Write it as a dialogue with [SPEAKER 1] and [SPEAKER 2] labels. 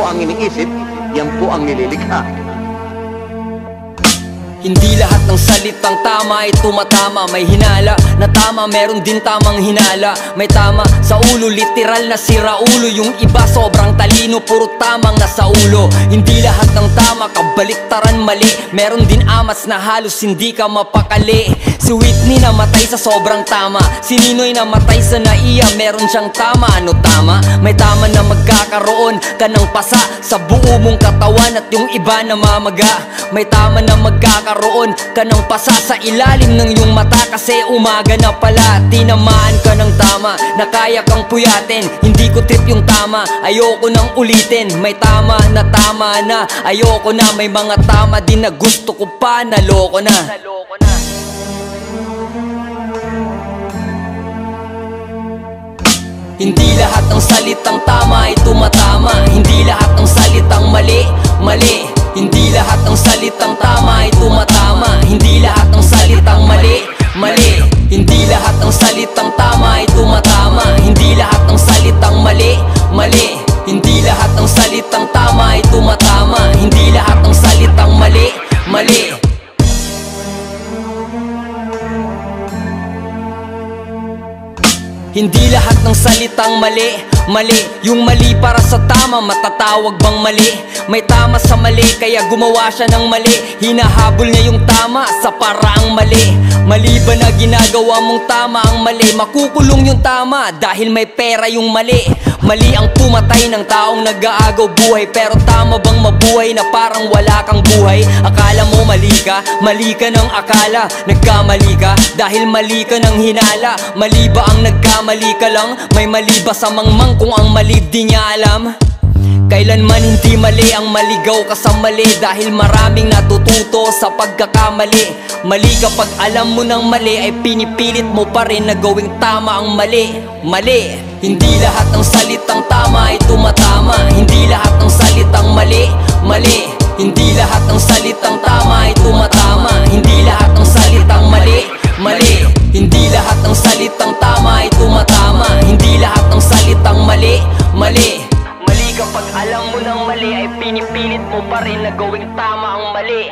[SPEAKER 1] ang iniisip, yan po ang nililikha.
[SPEAKER 2] Hindi lahat ng salitang tama ay tumatama. May hinala na tama, meron din tamang hinala. May tama sa ulo, literal na sira ulo. Yung iba sobrang talino, puro tamang nasa ulo. Hindi lahat ng tama, kabaliktaran mali. Meron din amas na halos hindi ka mapakali. Si Whitney namatay sa sobrang tama, si Ninoy namatay sa naiya. Meron siyang tama, ano tama? May tama na magkakaroon ka ng pasa sa buo mong katawan at yung iba namamaga. May tama na magkakaroon ka ng pasa sa ilalim ng iyong mata kasi umaga na pala. Tinamaan ka ng tama na kaya kang puyatin. Hindi ko trip yung tama, ayoko nang ulitin. May tama na ayoko na. May mga tama din na gusto ko pa, naloko na. Hindi lahat ng salitang tama ay tumatama. Hindi lahat ng salitang mali. Hindi lahat ng salitang tama ay tumatama. Hindi lahat ng salitang mali. Hindi lahat ng salitang tama ay tumatama. Hindi lahat ng salitang mali. Hindi lahat ng salitang tama ay tumatama. Hindi lahat ng salitang mali. Hindi lahat ng salitang mali. Yung mali para sa tama, matatawag bang mali? May tama sa mali, kaya gumawa siya ng mali. Hinahabol niya yung tama sa paraang mali. Mali ba na ginagawa mong tama ang mali? Makukulong yung tama dahil may pera yung mali. Mali ang pumatay ng taong nag-aagaw buhay. Pero tama bang mabuhay na parang wala kang buhay? Akala mo mali ka ng akala. Nagkamali ka dahil mali ka ng hinala. Mali ba ang nagkamali ka lang? May mali ba sa mangmang kung ang mali di niya alam? Kailanman hindi mali ang maligaw ka sa mali, dahil maraming natututo sa pagkakamali. Mali kapag alam mo ng mali ay pinipilit mo pa rin na gawing tama ang mali. Hindi lahat ng salitang tama ay tumatama. Hindi lahat ng salitang mali. Hindi lahat ng salitang tama ay tumatama. Hindi lahat ng salitang mali. Hindi lahat ng salitang tama ay tumatama. Hindi lahat ng salitang mali. Mali kapag alam mo ng mali ay pinipilit mo pa rin na gawing tama ang mali.